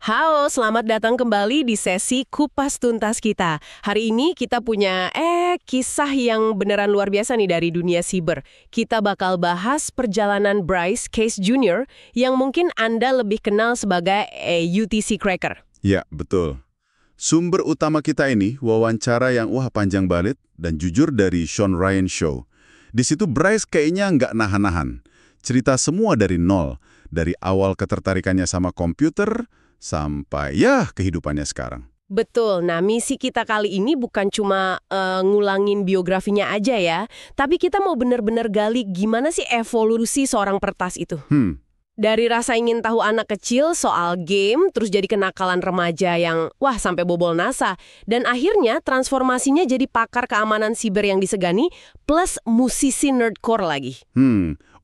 Halo, selamat datang kembali di sesi Kupas Tuntas kita. Hari ini kita punya kisah yang beneran luar biasa nih dari dunia siber. Kita bakal bahas perjalanan Bryce Case Jr. yang mungkin Anda lebih kenal sebagai UTC Cracker. Ya, betul. Sumber utama kita ini wawancara yang panjang banget dan jujur dari Sean Ryan Show. Di situ Bryce kayaknya nggak nahan-nahan. Cerita semua dari nol, dari awal ketertarikannya sama komputer sampai kehidupannya sekarang. Betul, nah misi kita kali ini bukan cuma ngulangin biografinya aja ya, tapi kita mau bener-bener gali gimana sih evolusi seorang peretas itu. Dari rasa ingin tahu anak kecil soal game, terus jadi kenakalan remaja yang sampai bobol NASA, dan akhirnya transformasinya jadi pakar keamanan siber yang disegani, plus musisi nerdcore lagi.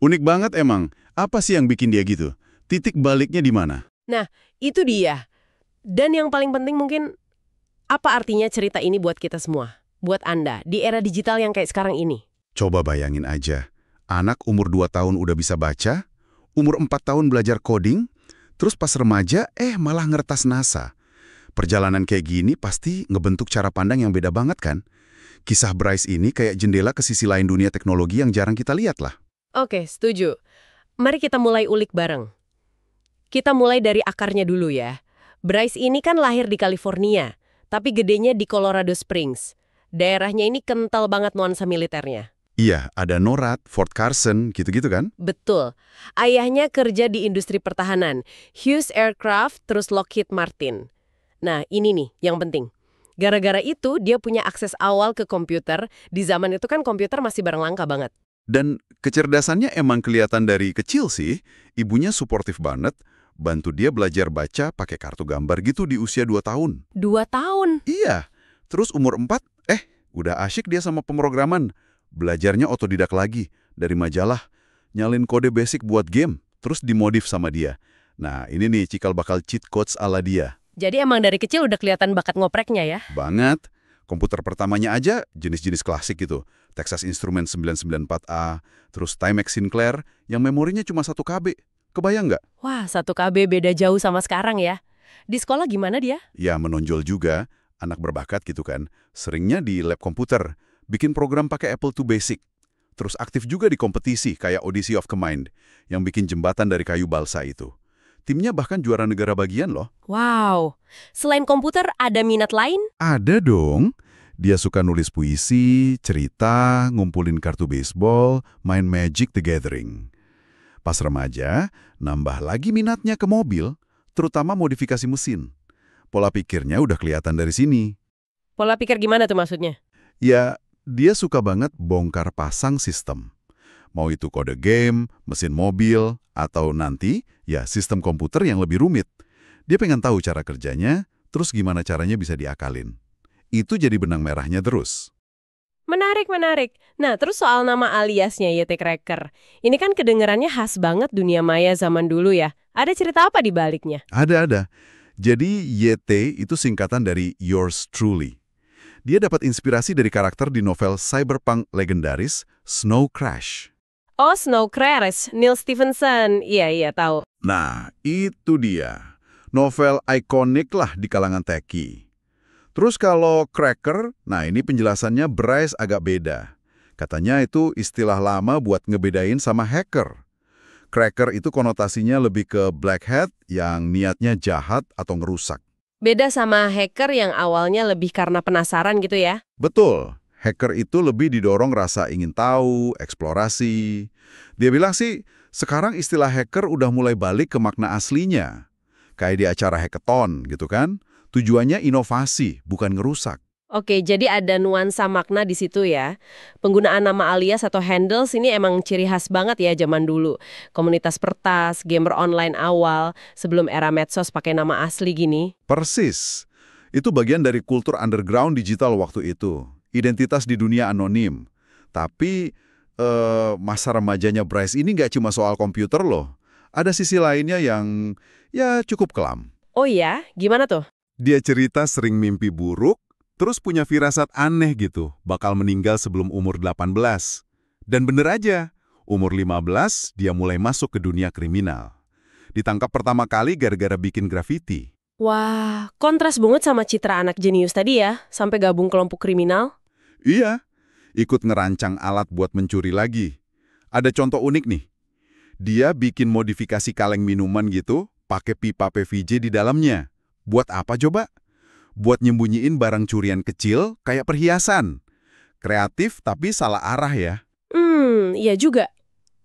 Unik banget emang. Apa sih yang bikin dia gitu? Titik baliknya di mana? Nah, itu dia. Dan yang paling penting mungkin, apa artinya cerita ini buat kita semua? Buat Anda, di era digital yang kayak sekarang ini. Coba bayangin aja, anak umur 2 tahun udah bisa baca, umur 4 tahun belajar coding, terus pas remaja, malah ngertas NASA. Perjalanan kayak gini pasti ngebentuk cara pandang yang beda banget kan? Kisah Bryce ini kayak jendela ke sisi lain dunia teknologi yang jarang kita lihat lah. Oke, setuju. Mari kita mulai ulik bareng. Kita mulai dari akarnya dulu ya. Bryce ini kan lahir di California, tapi gedenya di Colorado Springs. Daerahnya ini kental banget nuansa militernya. Iya, ada NORAD, Fort Carson, gitu-gitu kan? Betul. Ayahnya kerja di industri pertahanan, Hughes Aircraft, terus Lockheed Martin. Nah, ini nih yang penting. Gara-gara itu, dia punya akses awal ke komputer. Di zaman itu kan komputer masih barang langka banget. Dan kecerdasannya emang kelihatan dari kecil sih. Ibunya suportif banget. Bantu dia belajar baca pakai kartu gambar gitu di usia 2 tahun. 2 tahun? Iya. Terus umur 4, udah asyik dia sama pemrograman. Belajarnya otodidak lagi, dari majalah. Nyalin kode basic buat game, terus dimodif sama dia. Nah, ini nih cikal bakal cheat codes ala dia. Jadi emang dari kecil udah kelihatan bakat ngopreknya ya? Banget. Komputer pertamanya aja jenis-jenis klasik gitu. Texas Instruments 994A, terus Timex Sinclair yang memorinya cuma 1 KB. Kebayang nggak? Wah, 1 KB beda jauh sama sekarang ya. Di sekolah gimana dia? Ya, menonjol juga. Anak berbakat gitu kan. Seringnya di lab komputer. Bikin program pakai Apple II Basic. Terus aktif juga di kompetisi kayak Odyssey of Mind yang bikin jembatan dari kayu balsa itu. Timnya bahkan juara negara bagian loh. Wow. Selain komputer, ada minat lain? Ada dong. Dia suka nulis puisi, cerita, ngumpulin kartu baseball, main Magic the Gathering. Pas remaja, nambah lagi minatnya ke mobil, terutama modifikasi mesin. Pola pikirnya udah kelihatan dari sini. Pola pikir gimana tuh maksudnya? Ya, dia suka banget bongkar pasang sistem. Mau itu kode game, mesin mobil, atau nanti, sistem komputer yang lebih rumit. Dia pengen tahu cara kerjanya, terus gimana caranya bisa diakalin. Itu jadi benang merahnya terus. Menarik. Nah, terus soal nama aliasnya YT Cracker. Ini kan kedengarannya khas banget dunia maya zaman dulu ya. Ada cerita apa di baliknya? Ada. Jadi YT itu singkatan dari Yours Truly. Dia dapat inspirasi dari karakter di novel cyberpunk legendaris Snow Crash. Oh, Snow Crash, Neil Stephenson. Iya, tahu. Nah, itu dia. Novel ikonik lah di kalangan techie. Terus kalau cracker, nah ini penjelasannya Bryce agak beda. Katanya itu istilah lama buat ngebedain sama hacker. Cracker itu konotasinya lebih ke black hat yang niatnya jahat atau ngerusak. Beda sama hacker yang awalnya lebih karena penasaran gitu ya? Betul. Hacker itu lebih didorong rasa ingin tahu, eksplorasi. Dia bilang sih, sekarang istilah hacker udah mulai balik ke makna aslinya. Kayak di acara hackathon gitu kan. Tujuannya inovasi, bukan ngerusak. Oke, jadi ada nuansa makna di situ ya. Penggunaan nama alias atau handles ini emang ciri khas banget ya zaman dulu. Komunitas pertas, gamer online awal, sebelum era medsos pakai nama asli gini. Persis. Itu bagian dari kultur underground digital waktu itu. Identitas di dunia anonim. Tapi masa remajanya Bryce ini nggak cuma soal komputer loh. Ada sisi lainnya yang cukup kelam. Oh iya? Gimana tuh? Dia cerita sering mimpi buruk, terus punya firasat aneh gitu, bakal meninggal sebelum umur 18. Dan bener aja, umur 15 dia mulai masuk ke dunia kriminal. Ditangkap pertama kali gara-gara bikin grafiti. Wah, kontras banget sama citra anak jenius tadi ya, sampai gabung kelompok kriminal. Iya, ikut ngerancang alat buat mencuri lagi. Ada contoh unik nih. Dia bikin modifikasi kaleng minuman gitu, pakai pipa PVJ di dalamnya. Buat apa coba? Buat nyembunyiin barang curian kecil kayak perhiasan. Kreatif tapi salah arah ya. Iya juga.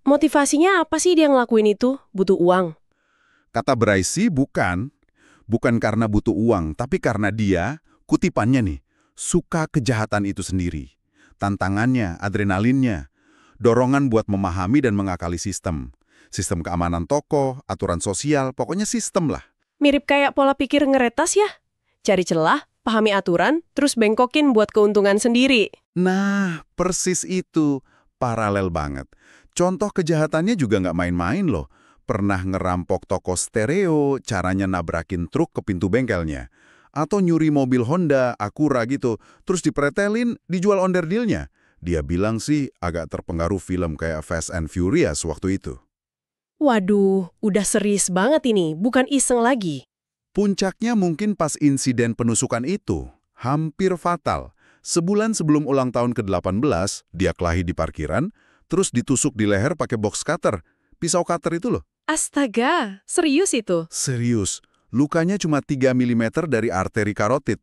Motivasinya apa sih dia ngelakuin itu? Butuh uang. Kata Bryce bukan. Bukan karena butuh uang, tapi karena dia, kutipannya nih, suka kejahatan itu sendiri. Tantangannya, adrenalinnya, dorongan buat memahami dan mengakali sistem. Sistem keamanan toko, aturan sosial, pokoknya sistem lah. Mirip kayak pola pikir ngeretas ya? Cari celah, pahami aturan, terus bengkokin buat keuntungan sendiri. Nah, persis itu. Paralel banget. Contoh kejahatannya juga nggak main-main loh. Pernah ngerampok toko stereo, caranya nabrakin truk ke pintu bengkelnya. Atau nyuri mobil Honda, Acura gitu, terus dipretelin, dijual onderdilnya. Dia bilang sih agak terpengaruh film kayak Fast and Furious waktu itu. Waduh, udah serius banget ini, bukan iseng lagi. Puncaknya mungkin pas insiden penusukan itu, hampir fatal. Sebulan sebelum ulang tahun ke-18, dia kelahi di parkiran, terus ditusuk di leher pakai box cutter. Pisau cutter itu loh. Astaga, serius itu? Serius, lukanya cuma 3 mm dari arteri karotid.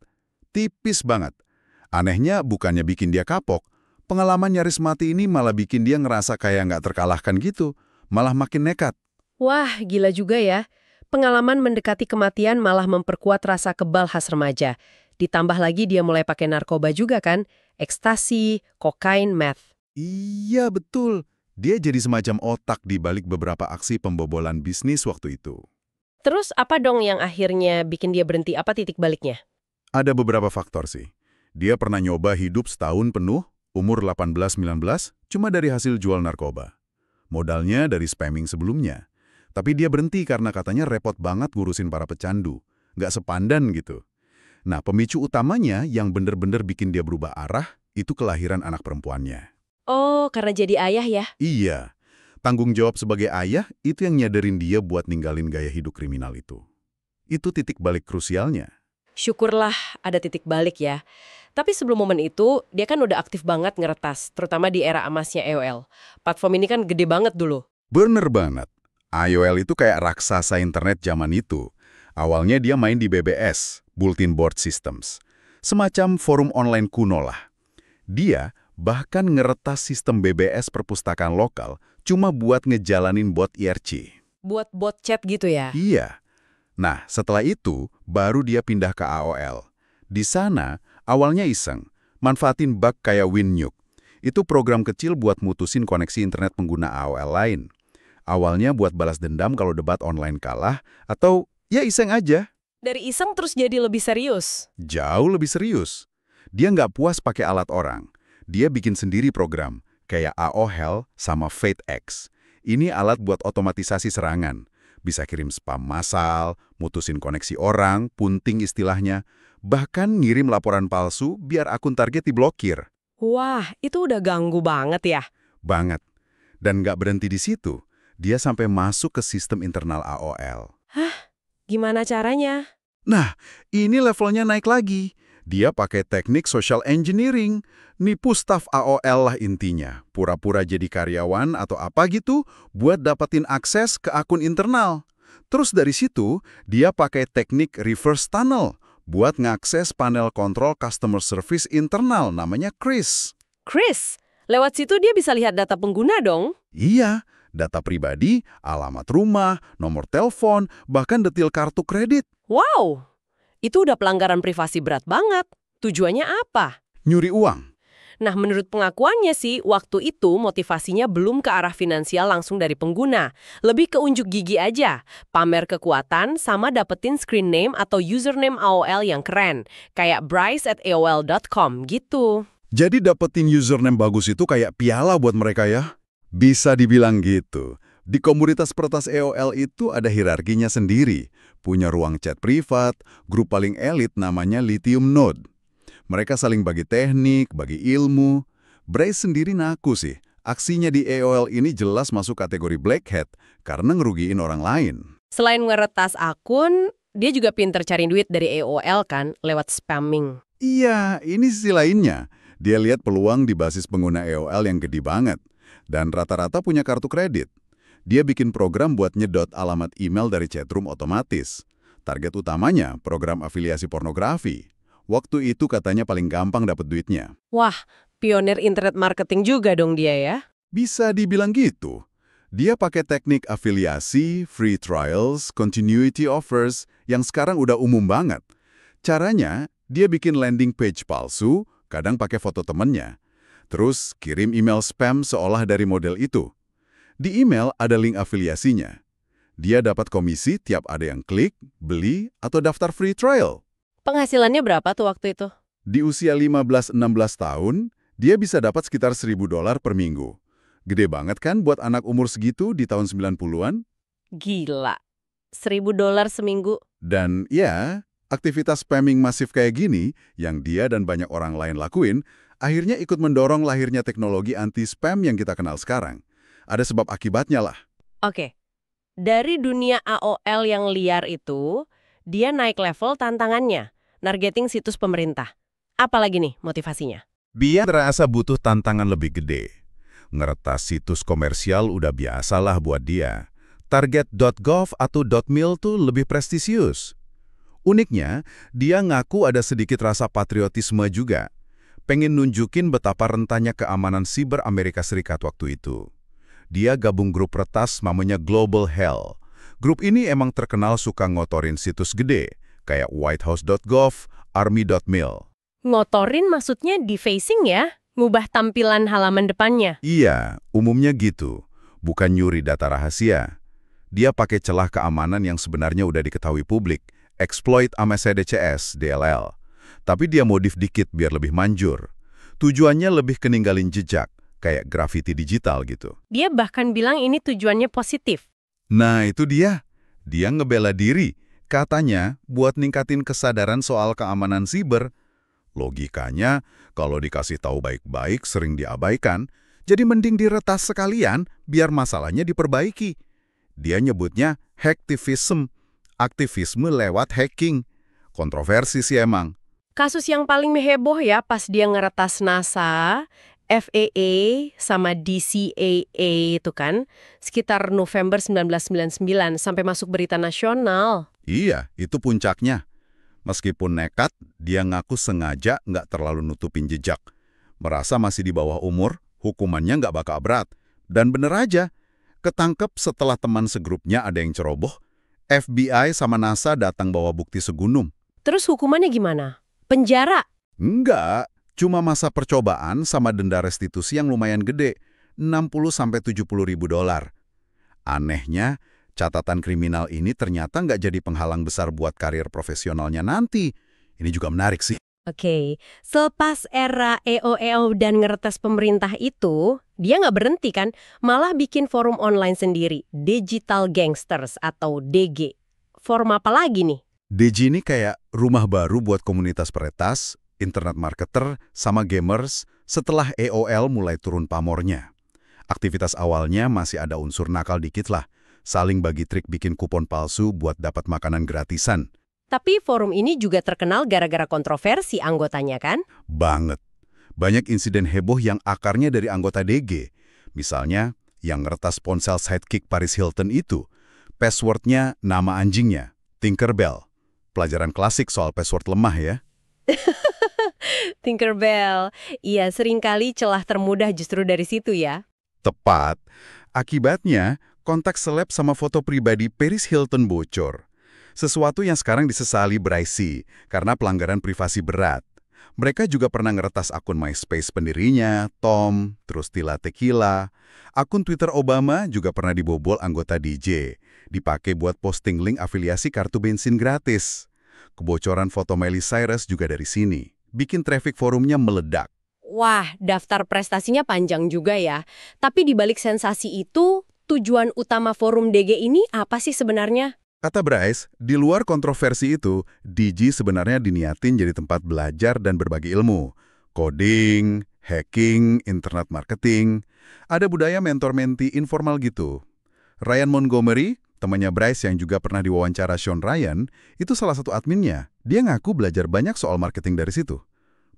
Tipis banget. Anehnya bukannya bikin dia kapok, pengalaman nyaris mati ini malah bikin dia ngerasa kayak nggak terkalahkan gitu, malah makin nekat. Wah, gila juga ya. Pengalaman mendekati kematian malah memperkuat rasa kebal khas remaja. Ditambah lagi dia mulai pakai narkoba juga kan? Ekstasi, kokain, meth. Iya betul, dia jadi semacam otak di balik beberapa aksi pembobolan bisnis waktu itu. Terus apa dong yang akhirnya bikin dia berhenti? Apa titik baliknya? Ada beberapa faktor sih. Dia pernah nyoba hidup setahun penuh, umur 18-19, cuma dari hasil jual narkoba. Modalnya dari spamming sebelumnya. Tapi dia berhenti karena katanya repot banget ngurusin para pecandu. Nggak sepandan gitu. Nah, pemicu utamanya yang bener-bener bikin dia berubah arah, itu kelahiran anak perempuannya. Oh, karena jadi ayah ya? Iya, tanggung jawab sebagai ayah itu yang nyadarin dia buat ninggalin gaya hidup kriminal itu. Itu titik balik krusialnya. Syukurlah ada titik balik ya. Tapi sebelum momen itu, dia kan udah aktif banget ngeretas, terutama di era emasnya AOL. Platform ini kan gede banget dulu. Bener banget. AOL itu kayak raksasa internet zaman itu. Awalnya dia main di BBS, Bulletin Board Systems. Semacam forum online kuno lah. Dia bahkan ngeretas sistem BBS perpustakaan lokal cuma buat ngejalanin bot IRC. Buat bot chat gitu ya? Iya. Nah, setelah itu, baru dia pindah ke AOL. Di sana, awalnya iseng, manfaatin bug kayak WinNuke. Itu program kecil buat mutusin koneksi internet pengguna AOL lain. Awalnya buat balas dendam kalau debat online kalah, atau ya iseng aja. Dari iseng terus jadi lebih serius? Jauh lebih serius. Dia nggak puas pakai alat orang. Dia bikin sendiri program, kayak AOHEL sama FateX. Ini alat buat otomatisasi serangan. Bisa kirim spam massal, mutusin koneksi orang, punting istilahnya, bahkan ngirim laporan palsu biar akun target diblokir. Wah, itu udah ganggu banget ya? Banget. Dan nggak berhenti di situ. Dia sampai masuk ke sistem internal AOL. Hah? Gimana caranya? Nah, ini levelnya naik lagi. Dia pakai teknik social engineering. Nipu staf AOL lah intinya. Pura-pura jadi karyawan atau apa gitu buat dapetin akses ke akun internal. Terus dari situ, dia pakai teknik reverse tunnel buat ngakses panel kontrol customer service internal namanya Chris. Chris, lewat situ dia bisa lihat data pengguna dong? Iya, data pribadi, alamat rumah, nomor telepon, bahkan detail kartu kredit. Wow, itu udah pelanggaran privasi berat banget. Tujuannya apa? Nyuri uang. Nah, menurut pengakuannya sih, waktu itu motivasinya belum ke arah finansial langsung dari pengguna. Lebih ke unjuk gigi aja, pamer kekuatan sama dapetin screen name atau username AOL yang keren. Kayak bryce@aol.com gitu. Jadi dapetin username bagus itu kayak piala buat mereka ya? Bisa dibilang gitu. Di komunitas peretas AOL itu ada hierarkinya sendiri. Punya ruang chat privat, grup paling elit namanya Lithium Node. Mereka saling bagi teknik, bagi ilmu. Bryce sendiri ngaku sih, aksinya di AOL ini jelas masuk kategori black hat karena ngerugiin orang lain. Selain ngeretas akun, Dia juga pinter cari duit dari AOL kan, lewat spamming. Iya, ini sisi lainnya. Dia lihat peluang di basis pengguna AOL yang gede banget. Dan rata-rata punya kartu kredit. Dia bikin program buat nyedot alamat email dari chatroom otomatis. Target utamanya program afiliasi pornografi. Waktu itu katanya paling gampang dapat duitnya. Wah, pionir internet marketing juga dong dia ya. Bisa dibilang gitu. Dia pakai teknik afiliasi, free trials, continuity offers yang sekarang udah umum banget. Caranya, dia bikin landing page palsu, kadang pakai foto temennya. Terus kirim email spam seolah dari model itu. Di email ada link afiliasinya. Dia dapat komisi tiap ada yang klik, beli, atau daftar free trial. Penghasilannya berapa tuh waktu itu? Di usia 15-16 tahun, dia bisa dapat sekitar $1.000 per minggu. Gede banget kan buat anak umur segitu di tahun 90-an? Gila. $1.000 seminggu. Dan ya, aktivitas spamming masif kayak gini, yang dia dan banyak orang lain lakuin, akhirnya ikut mendorong lahirnya teknologi anti-spam yang kita kenal sekarang. Ada sebab akibatnya lah. Oke. Dari dunia AOL yang liar itu, dia naik level tantangannya, nargeting situs pemerintah. Apalagi nih motivasinya? Dia terasa butuh tantangan lebih gede. Ngeretas situs komersial udah biasalah buat dia. Target.gov atau .mil tuh lebih prestisius. Uniknya, dia ngaku ada sedikit rasa patriotisme juga. Pengen nunjukin betapa rentannya keamanan siber Amerika Serikat waktu itu. Dia gabung grup retas namanya Global Hell. Grup ini emang terkenal suka ngotorin situs gede, kayak whitehouse.gov, army.mil. Ngotorin maksudnya defacing ya? Ngubah tampilan halaman depannya? Iya, umumnya gitu. Bukan nyuri data rahasia. Dia pakai celah keamanan yang sebenarnya udah diketahui publik, exploit sama CDCS, DLL. Tapi dia modif dikit biar lebih manjur. Tujuannya lebih ke ninggalin jejak, kayak grafiti digital gitu. Dia bahkan bilang ini tujuannya positif. Nah, itu dia. Dia ngebela diri. Katanya, buat ningkatin kesadaran soal keamanan siber. Logikanya, kalau dikasih tahu baik-baik sering diabaikan, jadi mending diretas sekalian biar masalahnya diperbaiki. Dia nyebutnya hacktivism, aktivisme lewat hacking. Kontroversi sih emang. Kasus yang paling heboh ya pas dia ngeretas NASA, FAA, sama DCAA itu kan, sekitar November 1999 sampai masuk berita nasional. Iya, itu puncaknya. Meskipun nekat, dia ngaku sengaja nggak terlalu nutupin jejak. Merasa masih di bawah umur, hukumannya nggak bakal berat. Dan bener aja, ketangkep setelah teman segrupnya ada yang ceroboh, FBI sama NASA datang bawa bukti segunung. Terus hukumannya gimana? Penjara? Enggak, cuma masa percobaan sama denda restitusi yang lumayan gede, 60-70 ribu dolar. Anehnya, catatan kriminal ini ternyata nggak jadi penghalang besar buat karir profesionalnya nanti. Ini juga menarik sih. Oke, selepas era AOL dan ngeretas pemerintah itu, dia nggak berhenti kan, malah bikin forum online sendiri, Digital Gangsters atau DG. Forum apa lagi nih? DG ini kayak rumah baru buat komunitas peretas, internet marketer, sama gamers setelah AOL mulai turun pamornya. Aktivitas awalnya masih ada unsur nakal dikit lah, saling bagi trik bikin kupon palsu buat dapat makanan gratisan. Tapi forum ini juga terkenal gara-gara kontroversi anggotanya kan? Banget. Banyak insiden heboh yang akarnya dari anggota DG. Misalnya, yang ngeretas ponsel sidekick Paris Hilton itu, passwordnya nama anjingnya, Tinkerbell. Pelajaran klasik soal password lemah ya. Tinkerbell. Iya, seringkali celah termudah justru dari situ ya. Tepat. Akibatnya, kontak seleb sama foto pribadi Paris Hilton bocor. Sesuatu yang sekarang disesali Bryce karena pelanggaran privasi berat. Mereka juga pernah ngeretas akun MySpace pendirinya, Tom, terus Tila Tequila. Akun Twitter Obama juga pernah dibobol anggota DJ. Dipakai buat posting link afiliasi kartu bensin gratis. Kebocoran foto Miley Cyrus juga dari sini. Bikin traffic forumnya meledak. Wah, daftar prestasinya panjang juga ya. Tapi di balik sensasi itu, tujuan utama forum DG ini apa sih sebenarnya? Kata Bryce, di luar kontroversi itu, DG sebenarnya diniatin jadi tempat belajar dan berbagi ilmu. Coding, hacking, internet marketing. Ada budaya mentor-menti informal gitu. Ryan Montgomery, Temannya Bryce yang juga pernah diwawancara Sean Ryan, itu salah satu adminnya. Dia ngaku belajar banyak soal marketing dari situ.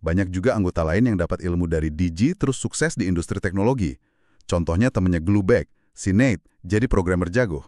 Banyak juga anggota lain yang dapat ilmu dari DG terus sukses di industri teknologi. Contohnya temannya Glueback, si Nate, jadi programmer jago.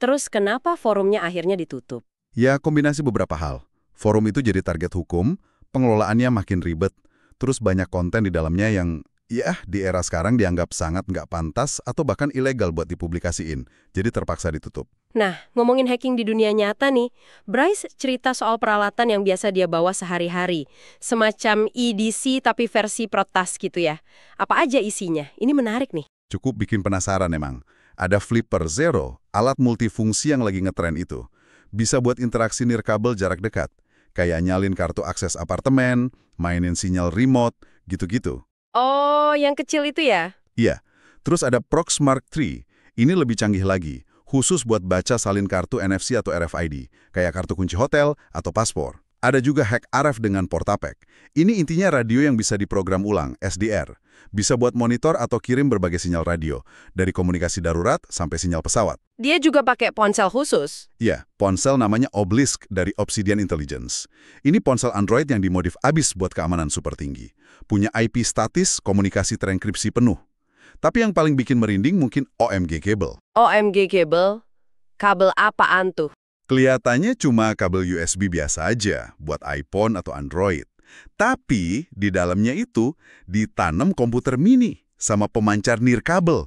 Terus kenapa forumnya akhirnya ditutup? Ya, kombinasi beberapa hal. Forum itu jadi target hukum, pengelolaannya makin ribet, terus banyak konten di dalamnya yang, ya, di era sekarang dianggap sangat nggak pantas atau bahkan ilegal buat dipublikasiin. Jadi terpaksa ditutup. Nah, ngomongin hacking di dunia nyata nih, Bryce cerita soal peralatan yang biasa dia bawa sehari-hari. Semacam EDC tapi versi protas gitu ya. Apa aja isinya? Ini menarik nih. Cukup bikin penasaran emang. Ada Flipper Zero, alat multifungsi yang lagi ngetren itu. Bisa buat interaksi nirkabel jarak dekat. Kayak nyalin kartu akses apartemen, mainin sinyal remote, gitu-gitu. Oh, yang kecil itu ya? Iya. Terus ada Proxmark 3. Ini lebih canggih lagi. Khusus buat baca salin kartu NFC atau RFID. Kayak kartu kunci hotel atau paspor. Ada juga hack RF dengan Portapack. Ini intinya radio yang bisa diprogram ulang, SDR. Bisa buat monitor atau kirim berbagai sinyal radio. Dari komunikasi darurat sampai sinyal pesawat. Dia juga pakai ponsel khusus? Ya, ponsel namanya Obelisk dari Obsidian Intelligence. Ini ponsel Android yang dimodif abis buat keamanan super tinggi. Punya IP statis, komunikasi terenkripsi penuh. Tapi yang paling bikin merinding mungkin OMG cable. OMG cable? Kabel apaan tuh? Kelihatannya cuma kabel USB biasa aja buat iPhone atau Android. Tapi di dalamnya itu ditanam komputer mini sama pemancar nirkabel.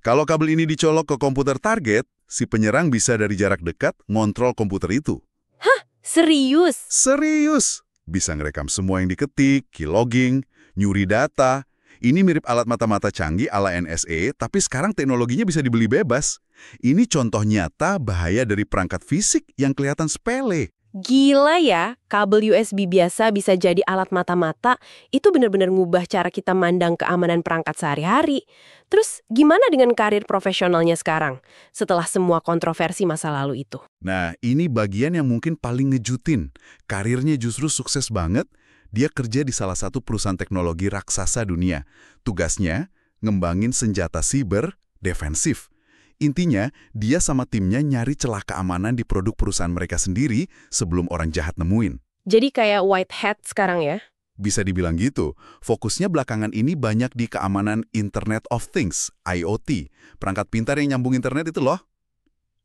Kalau kabel ini dicolok ke komputer target, si penyerang bisa dari jarak dekat ngontrol komputer itu. Hah? Serius? Serius! Bisa ngerekam semua yang diketik, keylogging, nyuri data. Ini mirip alat mata-mata canggih ala NSA, tapi sekarang teknologinya bisa dibeli bebas. Ini contoh nyata bahaya dari perangkat fisik yang kelihatan sepele. Gila ya, kabel USB biasa bisa jadi alat mata-mata, itu benar-benar ngubah cara kita mandang keamanan perangkat sehari-hari. Terus gimana dengan karir profesionalnya sekarang, setelah semua kontroversi masa lalu itu? Nah, ini bagian yang mungkin paling ngejutin. Karirnya justru sukses banget. Dia kerja di salah satu perusahaan teknologi raksasa dunia. Tugasnya, ngembangin senjata siber defensif. Intinya, dia sama timnya nyari celah keamanan di produk perusahaan mereka sendiri sebelum orang jahat nemuin. Jadi kayak white hat sekarang ya? Bisa dibilang gitu. Fokusnya belakangan ini banyak di keamanan Internet of Things, IoT. Perangkat pintar yang nyambung internet itu loh.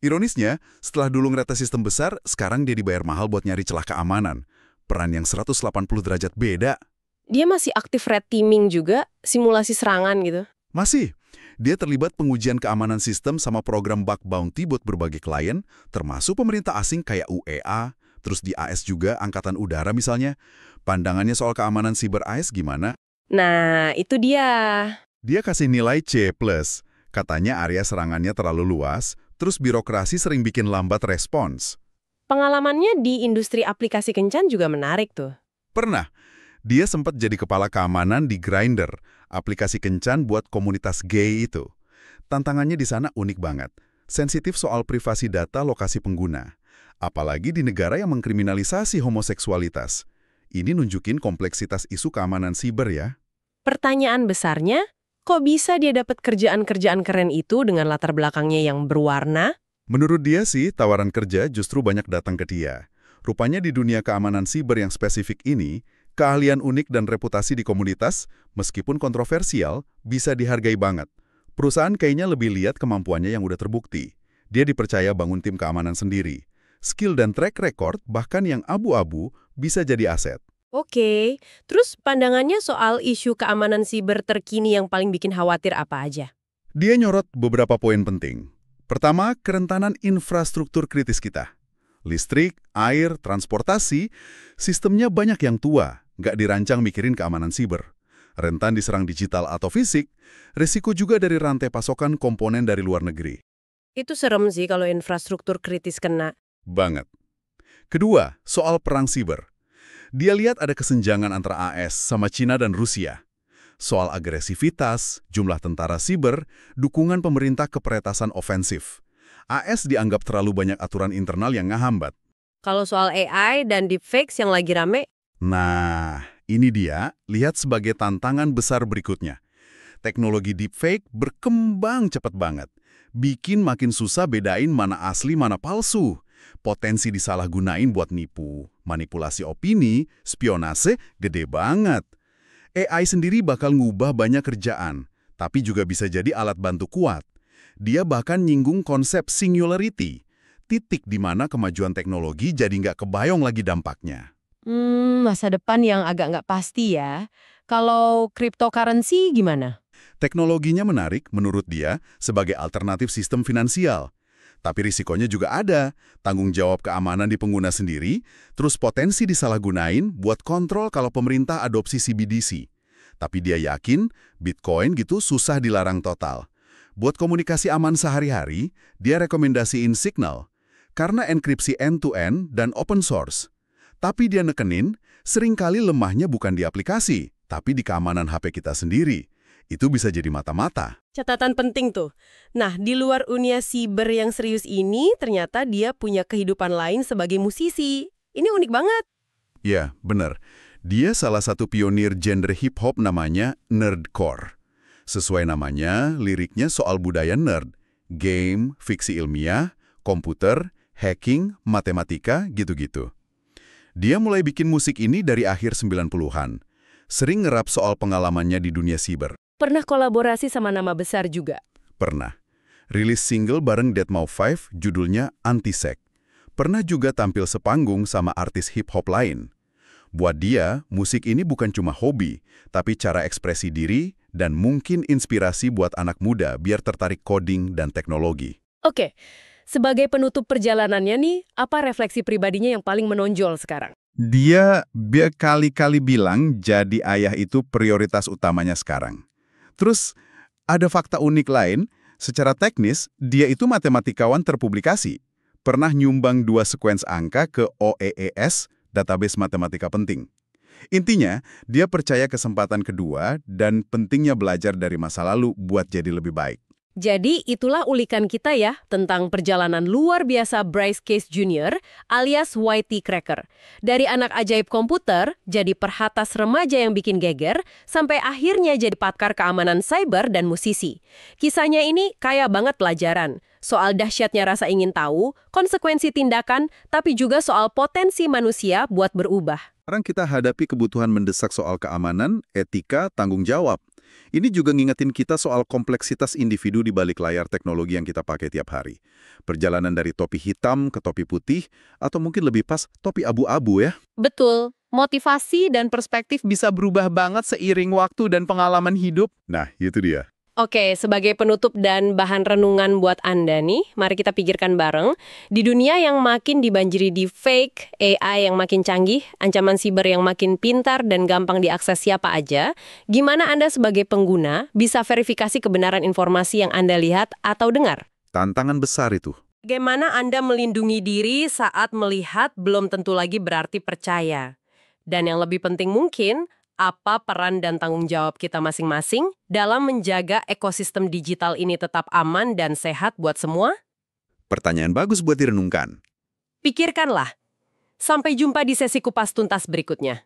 Ironisnya, setelah dulu ngerata sistem besar, sekarang dia dibayar mahal buat nyari celah keamanan. Peran yang 180 derajat beda. Dia masih aktif red teaming juga, simulasi serangan gitu? Masih. Dia terlibat pengujian keamanan sistem sama program bug bounty buat berbagai klien, termasuk pemerintah asing kayak UEA, terus di AS juga Angkatan Udara misalnya. Pandangannya soal keamanan siber AS gimana? Nah, itu dia. Dia kasih nilai C+. Katanya area serangannya terlalu luas, terus birokrasi sering bikin lambat respons. Pengalamannya di industri aplikasi kencan juga menarik tuh. Pernah. Dia sempat jadi kepala keamanan di Grindr, aplikasi kencan buat komunitas gay itu. Tantangannya di sana unik banget. Sensitif soal privasi data lokasi pengguna. Apalagi di negara yang mengkriminalisasi homoseksualitas. Ini nunjukin kompleksitas isu keamanan siber ya. Pertanyaan besarnya, kok bisa dia dapat kerjaan-kerjaan keren itu dengan latar belakangnya yang berwarna? Menurut dia sih, tawaran kerja justru banyak datang ke dia. Rupanya di dunia keamanan siber yang spesifik ini, keahlian unik dan reputasi di komunitas, meskipun kontroversial, bisa dihargai banget. Perusahaan kayaknya lebih lihat kemampuannya yang udah terbukti. Dia dipercaya bangun tim keamanan sendiri. Skill dan track record, bahkan yang abu-abu, bisa jadi aset. Oke, terus pandangannya soal isu keamanan siber terkini yang paling bikin khawatir apa aja? Dia nyorot beberapa poin penting. Pertama, kerentanan infrastruktur kritis kita. Listrik, air, transportasi, sistemnya banyak yang tua, nggak dirancang mikirin keamanan siber. Rentan diserang digital atau fisik, risiko juga dari rantai pasokan komponen dari luar negeri. Itu serem sih kalau infrastruktur kritis kena. Banget. Kedua, soal perang siber. Dia lihat ada kesenjangan antara AS sama China dan Rusia. Soal agresivitas, jumlah tentara siber, dukungan pemerintah ke peretasan ofensif. AS dianggap terlalu banyak aturan internal yang ngehambat. Kalau soal AI dan deepfakes yang lagi rame? Nah, ini dia lihat sebagai tantangan besar berikutnya. Teknologi deepfake berkembang cepat banget. bikin makin susah bedain mana asli mana palsu. Potensi disalahgunain buat nipu, manipulasi opini, spionase, gede banget. AI sendiri bakal ngubah banyak kerjaan, tapi juga bisa jadi alat bantu kuat. Dia bahkan nyinggung konsep singularity, titik di mana kemajuan teknologi jadi nggak kebayang lagi dampaknya. Masa depan yang agak nggak pasti ya. Kalau cryptocurrency gimana? Teknologinya menarik menurut dia sebagai alternatif sistem finansial. Tapi risikonya juga ada, tanggung jawab keamanan di pengguna sendiri, terus potensi disalahgunain buat kontrol kalau pemerintah adopsi CBDC. Tapi dia yakin Bitcoin gitu susah dilarang total. Buat komunikasi aman sehari-hari, dia rekomendasiin Signal, karena enkripsi end-to-end dan open source. Tapi dia nekenin, seringkali lemahnya bukan di aplikasi, tapi di keamanan HP kita sendiri. Itu bisa jadi mata-mata. Catatan penting tuh. Nah, di luar dunia siber yang serius ini, ternyata dia punya kehidupan lain sebagai musisi. Ini unik banget. Ya, bener. Dia salah satu pionir genre hip-hop namanya nerdcore. Sesuai namanya, liriknya soal budaya nerd. Game, fiksi ilmiah, komputer, hacking, matematika, gitu-gitu. Dia mulai bikin musik ini dari akhir 90-an. Sering ngerap soal pengalamannya di dunia siber. Pernah kolaborasi sama nama besar juga? Pernah. Rilis single bareng Deadmau5, judulnya Antisek. Pernah juga tampil sepanggung sama artis hip-hop lain. Buat dia, musik ini bukan cuma hobi, tapi cara ekspresi diri dan mungkin inspirasi buat anak muda biar tertarik coding dan teknologi. Oke, sebagai penutup perjalanannya nih, apa refleksi pribadinya yang paling menonjol sekarang? Dia berkali-kali bilang jadi ayah itu prioritas utamanya sekarang. Terus, ada fakta unik lain, secara teknis, dia itu matematikawan terpublikasi. Pernah nyumbang 2 sekuens angka ke OEES, database matematika penting. Intinya, dia percaya kesempatan kedua dan pentingnya belajar dari masa lalu buat jadi lebih baik. Jadi itulah ulikan kita ya tentang perjalanan luar biasa Bryce Case Jr. alias YT Cracker. Dari anak ajaib komputer, jadi perhatas remaja yang bikin geger, sampai akhirnya jadi pakar keamanan cyber dan musisi. Kisahnya ini kaya banget pelajaran. Soal dahsyatnya rasa ingin tahu, konsekuensi tindakan, tapi juga soal potensi manusia buat berubah. Sekarang kita hadapi kebutuhan mendesak soal keamanan, etika, tanggung jawab. Ini juga ngingetin kita soal kompleksitas individu di balik layar teknologi yang kita pakai tiap hari. Perjalanan dari topi hitam ke topi putih, atau mungkin lebih pas topi abu-abu ya. Betul. Motivasi dan perspektif bisa berubah banget seiring waktu dan pengalaman hidup. Nah, itu dia. Oke, sebagai penutup dan bahan renungan buat Anda nih, mari kita pikirkan bareng. Di dunia yang makin dibanjiri deepfake, AI yang makin canggih, ancaman siber yang makin pintar dan gampang diakses siapa aja, gimana Anda sebagai pengguna bisa verifikasi kebenaran informasi yang Anda lihat atau dengar? Tantangan besar itu. Bagaimana Anda melindungi diri saat melihat belum tentu lagi berarti percaya? Dan yang lebih penting mungkin, apa peran dan tanggung jawab kita masing-masing dalam menjaga ekosistem digital ini tetap aman dan sehat buat semua? Pertanyaan bagus buat direnungkan. Pikirkanlah. Sampai jumpa di sesi kupas tuntas berikutnya.